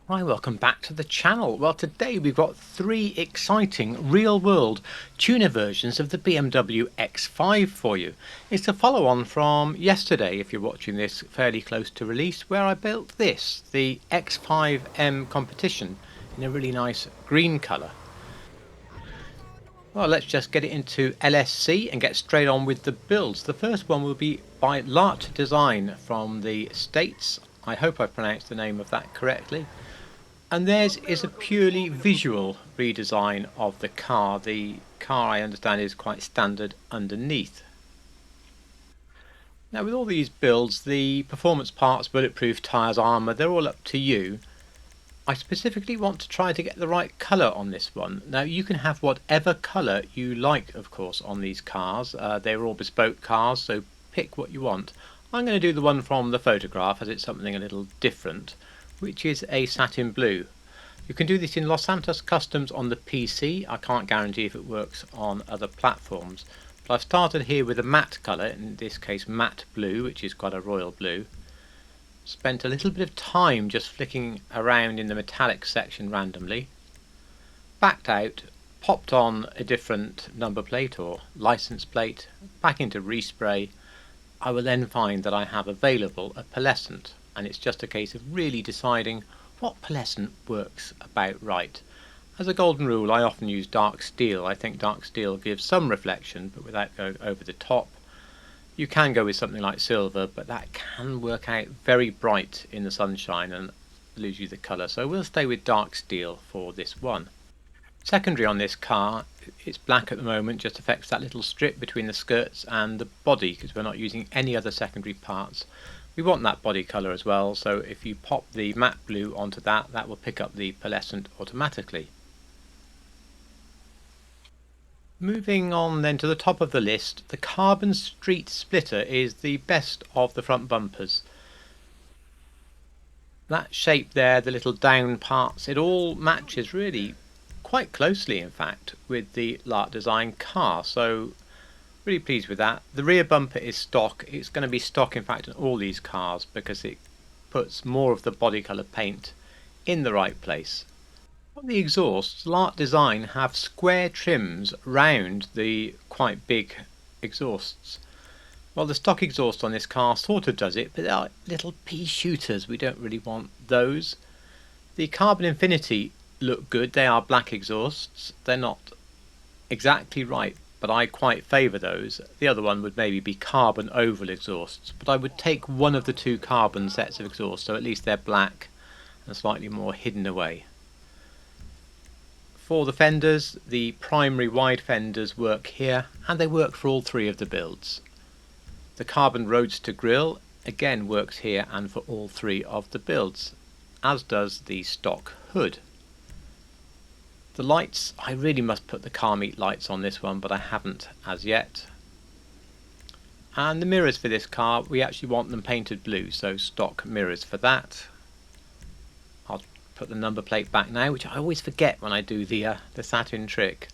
Hi, welcome back to the channel. Well, today we've got three exciting real-world tuner versions of the BMW X5 for you. It's a follow-on from yesterday, if you're watching this fairly close to release, where I built this, the X5M Competition, in a really nice green colour. Well, let's just get it into LSC and get straight on with the builds. The first one will be by Larte Design from the States. I hope I pronounced the name of that correctly. And theirs is a purely visual redesign of the car. The car, I understand, is quite standard underneath. Now, with all these builds, the performance parts, bulletproof tyres, armour, they're all up to you. I specifically want to try to get the right colour on this one. Now, you can have whatever colour you like, of course, on these cars. They're all bespoke cars, so pick what you want. I'm going to do the one from the photograph as it's something a little different, which is a satin blue. You can do this in Los Santos Customs on the PC. I can't guarantee if it works on other platforms. But I've started here with a matte colour, in this case matte blue, which is quite a royal blue. Spent a little bit of time just flicking around in the metallic section randomly. Backed out, popped on a different number plate or license plate, back into respray. I will then find that I have available a pearlescent, and it's just a case of really deciding what pearlescent works about right. As a golden rule, I often use dark steel. I think dark steel gives some reflection, but without going over the top. You can go with something like silver, but that can work out very bright in the sunshine and lose you the colour. So we'll stay with dark steel for this one. Secondary on this car, it's black at the moment, just affects that little strip between the skirts and the body because we're not using any other secondary parts. We want that body colour as well, so if you pop the matte blue onto that, that will pick up the pearlescent automatically. Moving on then to the top of the list, the carbon street splitter is the best of the front bumpers. That shape there, the little down parts, it all matches really quite closely in fact with the Larte Design car, so really pleased with that. The rear bumper is stock. It's going to be stock in fact in all these cars because it puts more of the body colour paint in the right place. On the exhausts, Larte Design have square trims round the quite big exhausts. Well, the stock exhaust on this car sort of does it, but they are little pea shooters. We don't really want those. The Carbon Infinity look good. They are black exhausts. They're not exactly right, but I quite favour those. The other one would maybe be carbon oval exhausts, but I would take one of the two carbon sets of exhausts, so at least they're black and slightly more hidden away. For the fenders, the primary wide fenders work here, and they work for all three of the builds. The carbon roadster grille again works here and for all three of the builds, as does the stock hood. The lights, I really must put the car meet lights on this one, but I haven't as yet. And the mirrors for this car, we actually want them painted blue, so stock mirrors for that. I'll put the number plate back now, which I always forget when I do the satin trick.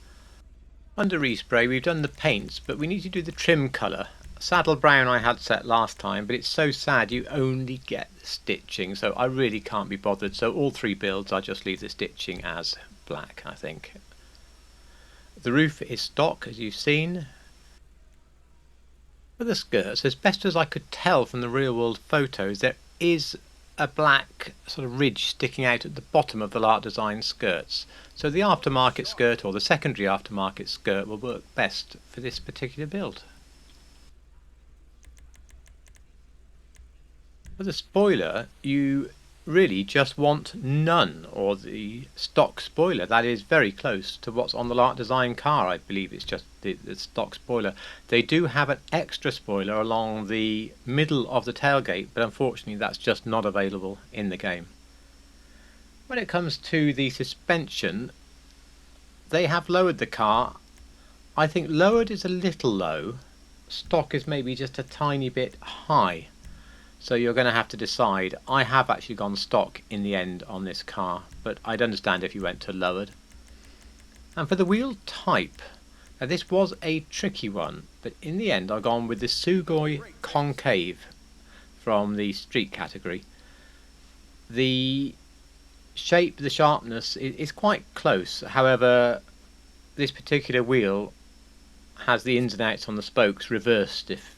Under respray we've done the paints, but we need to do the trim colour. Saddle brown I had set last time, but it's so sad you only get the stitching, so I really can't be bothered. So all three builds I'll just leave the stitching as black, I think. The roof is stock, as you've seen. For the skirts, as best as I could tell from the real world photos, there is a black sort of ridge sticking out at the bottom of the Larte Design skirts. So the aftermarket skirt or the secondary aftermarket skirt will work best for this particular build. For the spoiler, you really just want none, or the stock spoiler. That is very close to what's on the Larte Design car. I believe it's just the stock spoiler. They do have an extra spoiler along the middle of the tailgate, but unfortunately that's just not available in the game. When it comes to the suspension, they have lowered the car. I think lowered is a little low. Stock is maybe just a tiny bit high. So you're going to have to decide. I have actually gone stock in the end on this car, but I'd understand if you went to lowered. And for the wheel type, now this was a tricky one, but in the end I've gone with the Sugoi Concave from the street category. The shape, the sharpness is quite close. However, this particular wheel has the ins and outs on the spokes reversed, if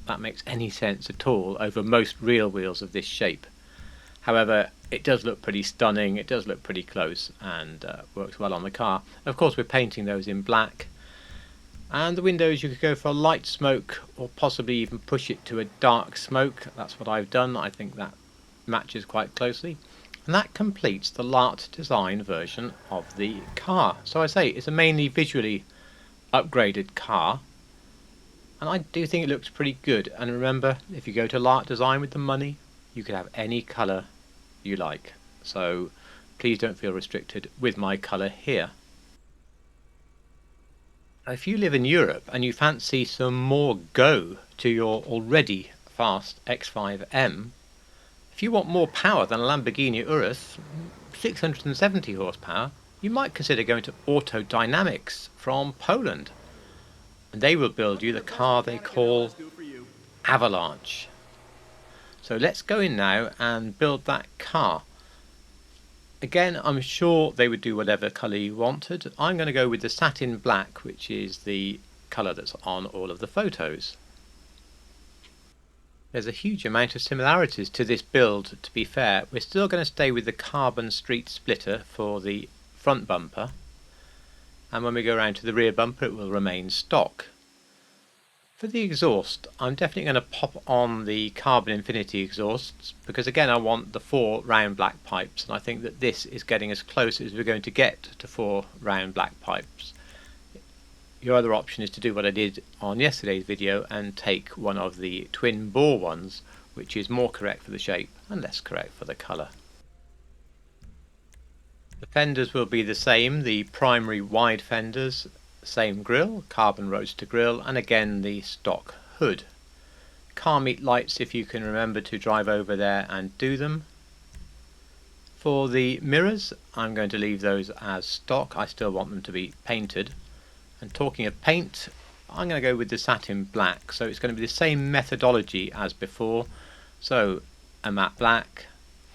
that makes any sense at all, over most real wheels of this shape. However, it does look pretty stunning, it does look pretty close, and works well on the car. Of course, we're painting those in black, and the windows you could go for a light smoke or possibly even push it to a dark smoke. That's what I've done. I think that matches quite closely. And that completes the Larte Design version of the car. So I say it's a mainly visually upgraded car, and I do think it looks pretty good. And remember, if you go to Larte Design with the money, you could have any colour you like. So please don't feel restricted with my colour here. If you live in Europe and you fancy some more go to your already fast X5M, if you want more power than a Lamborghini Urus, 670 horsepower, you might consider going to Auto Dynamics from Poland. And they will build you the car they call Avalanche. So let's go in now and build that car. Again, I'm sure they would do whatever colour you wanted. I'm going to go with the satin black, which is the colour that's on all of the photos. There's a huge amount of similarities to this build, to be fair. We're still going to stay with the carbon street splitter for the front bumper, and when we go around to the rear bumper it will remain stock. For the exhaust, I'm definitely going to pop on the Carbon Infinity exhausts, because again I want the 4 round black pipes, and I think that this is getting as close as we're going to get to 4 round black pipes. Your other option is to do what I did on yesterday's video and take one of the twin bore ones, which is more correct for the shape and less correct for the colour. The fenders will be the same, the primary wide fenders, same grille, carbon roadster grille, and again the stock hood. Car meet lights, if you can remember to drive over there and do them. For the mirrors, I'm going to leave those as stock. I still want them to be painted. And talking of paint, I'm going to go with the satin black, so it's going to be the same methodology as before. So a matte black,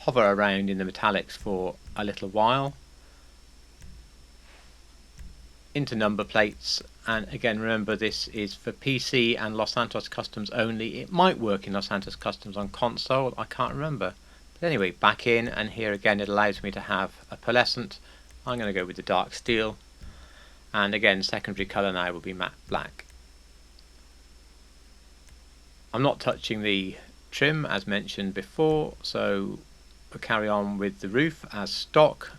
hover around in the metallics for a little while, into number plates, and again remember this is for PC and Los Santos Customs only. It might work in Los Santos Customs on console, I can't remember. But anyway, back in, and here again it allows me to have a pearlescent. I'm going to go with the dark steel. And again, secondary colour now will be matte black. I'm not touching the trim as mentioned before, so we'll carry on with the roof as stock.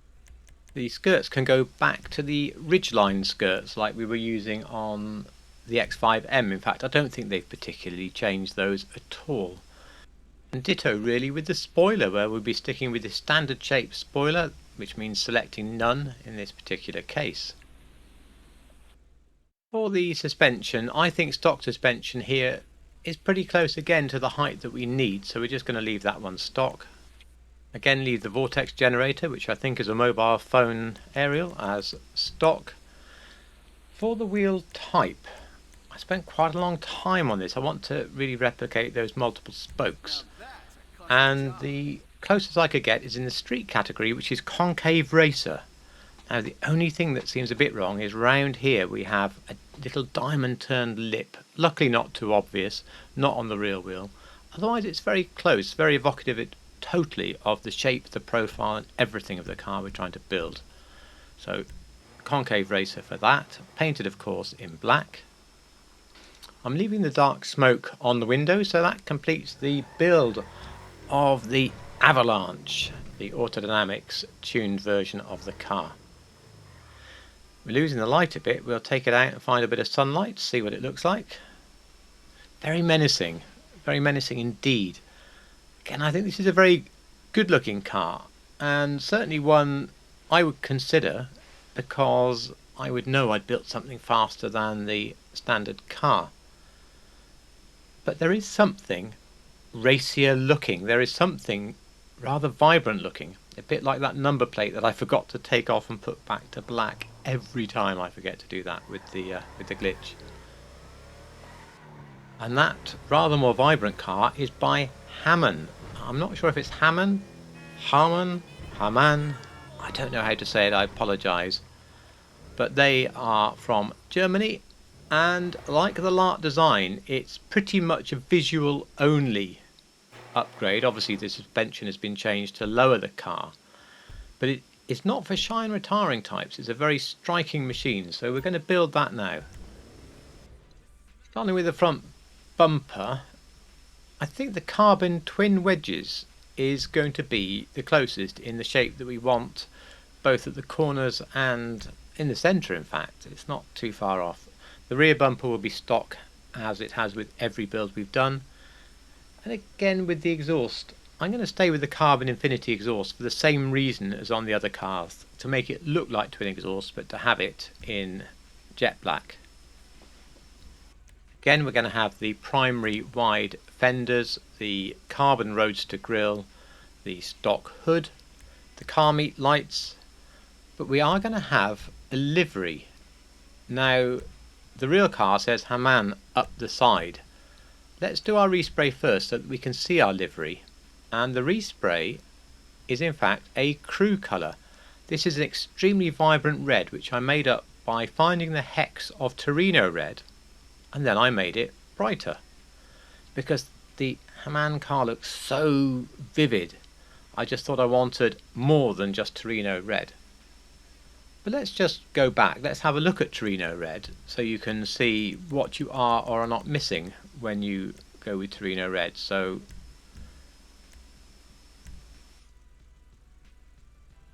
The skirts can go back to the ridgeline skirts like we were using on the X5M. In fact, I don't think they've particularly changed those at all. And ditto really with the spoiler, where we'll be sticking with the standard shape spoiler, which means selecting none in this particular case. For the suspension, I think stock suspension here is pretty close again to the height that we need, so we're just going to leave that one stock. Again, leave the vortex generator, which I think is a mobile phone aerial, as stock. For the wheel type, I spent quite a long time on this. I want to really replicate those multiple spokes, and the closest I could get is in the street category, which is concave racer. Now the only thing that seems a bit wrong is round here we have a little diamond turned lip, luckily not too obvious, not on the rear wheel. Otherwise it's very close, very evocative totally of the shape, the profile and everything of the car we're trying to build. So concave racer for that, painted of course in black. I'm leaving the dark smoke on the window, so that completes the build of the Avalanche, the Autodynamics tuned version of the car. We're losing the light a bit. We'll take it out and find a bit of sunlight, see what it looks like. Very menacing indeed. Again, I think this is a very good looking car, and certainly one I would consider, because I would know I'd built something faster than the standard car. But there is something racier looking, there is something rather vibrant looking, a bit like that number plate that I forgot to take off and put back to black. Every time I forget to do that with the glitch. And that rather more vibrant car is by Hamann. I'm not sure if it's Hamann, Hamann. I don't know how to say it, I apologise. But they are from Germany, and like the Larte Design, it's pretty much a visual only upgrade. Obviously the suspension has been changed to lower the car, but it's not for shy and retiring types. It's a very striking machine, so we're going to build that now. Starting with the front bumper, I think the carbon twin wedges is going to be the closest in the shape that we want, both at the corners and in the centre. In fact, it's not too far off. The rear bumper will be stock, as it has with every build we've done. And again with the exhaust, I'm going to stay with the carbon infinity exhaust for the same reason as on the other cars, to make it look like twin exhaust but to have it in jet black. Again, we're going to have the primary wide fenders, the carbon roadster grille, the stock hood, the car meet lights, but we are going to have a livery. Now, the real car says Hamann up the side. Let's do our respray first so that we can see our livery. And the respray is in fact a crew colour. This is an extremely vibrant red, which I made up by finding the hex of Torino red, and then I made it brighter because the Hamann car looks so vivid. I just thought I wanted more than just Torino red. But let's just go back. Let's have a look at Torino red so you can see what you are or are not missing when you go with Torino red. So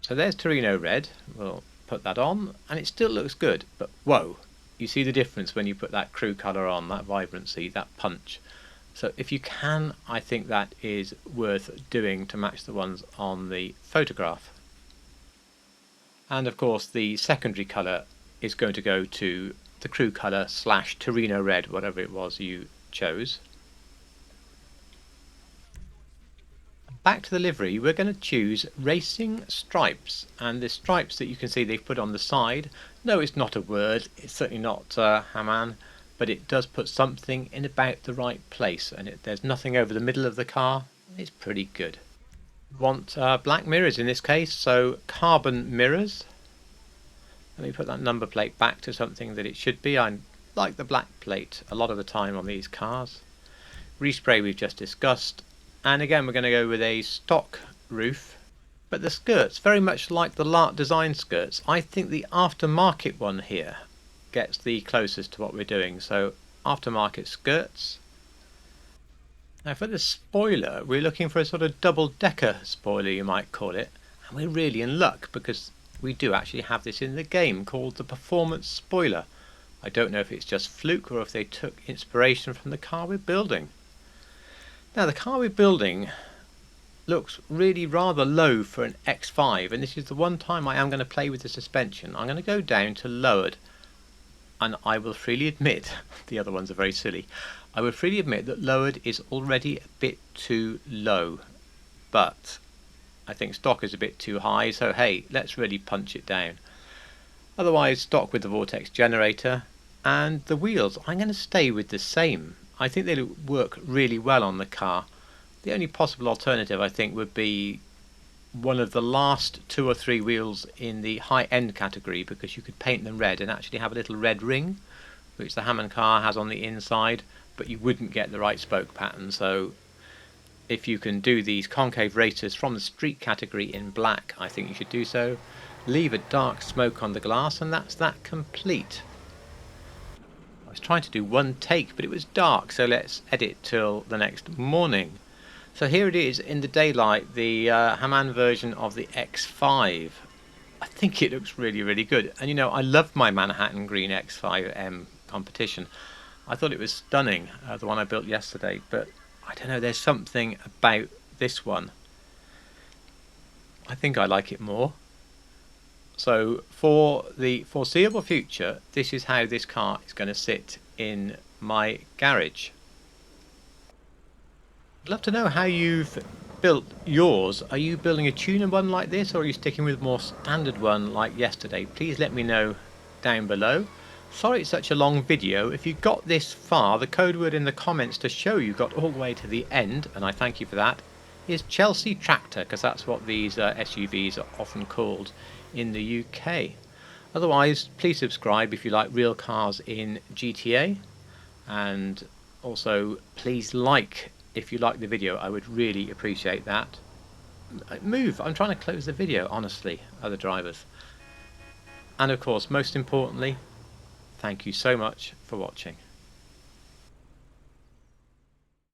there's Torino red. We'll put that on and it still looks good, but whoa, you see the difference when you put that crew colour on, that vibrancy, that punch. So if you can, I think that is worth doing to match the ones on the photograph. And of course the secondary colour is going to go to the crew colour / Torino red, whatever it was you chose. Back to the livery, we're going to choose racing stripes, and the stripes that you can see they've put on the side, no, it's not a word, it's certainly not Hamann, but it does put something in about the right place, and there's nothing over the middle of the car. It's pretty good. Want black mirrors in this case, so carbon mirrors. Let me put that number plate back to something that it should be. I like the black plate a lot of the time on these cars. Respray we've just discussed, and again we're going to go with a stock roof. But the skirts, very much like the Larte Design skirts, I think the aftermarket one here gets the closest to what we're doing. So aftermarket skirts. Now for the spoiler, we're looking for a sort of double-decker spoiler, you might call it, and we're really in luck because we do actually have this in the game called the performance spoiler. I don't know if it's just fluke or if they took inspiration from the car we're building. Now the car we're building looks really rather low for an X5, and this is the one time I am going to play with the suspension. I'm going to go down to lowered, and I will freely admit, the other ones are very silly, I will freely admit that lowered is already a bit too low, but I think stock is a bit too high, so hey, let's really punch it down. Otherwise stock with the vortex generator, and the wheels I'm going to stay with the same. I think they work really well on the car. The only possible alternative I think would be one of the last 2 or 3 wheels in the high-end category, because you could paint them red and actually have a little red ring, which the Hamann car has on the inside, but you wouldn't get the right spoke pattern. So if you can do these concave racers from the street category in black, I think you should do so. Leave a dark smoke on the glass, and that's that complete. I was trying to do one take, but it was dark, so let's edit till the next morning. So here it is in the daylight, the Hamann version of the X5. I think it looks really, really good. And you know, I love my Manhattan Green X5M competition. I thought it was stunning, the one I built yesterday, but I don't know, there's something about this one. I think I like it more. So for the foreseeable future, this is how this car is going to sit in my garage. I'd love to know how you've built yours. Are you building a tuner one like this, or are you sticking with a more standard one like yesterday? Please let me know down below. Sorry it's such a long video. If you got this far, the code word in the comments to show you got all the way to the end, and I thank you for that, is Chelsea Tractor, because that's what these SUVs are often called in the UK. Otherwise, please subscribe if you like real cars in GTA, and also please like if you like the video. I would really appreciate that. Move! I'm trying to close the video, honestly, other drivers. And of course, most importantly, thank you so much for watching.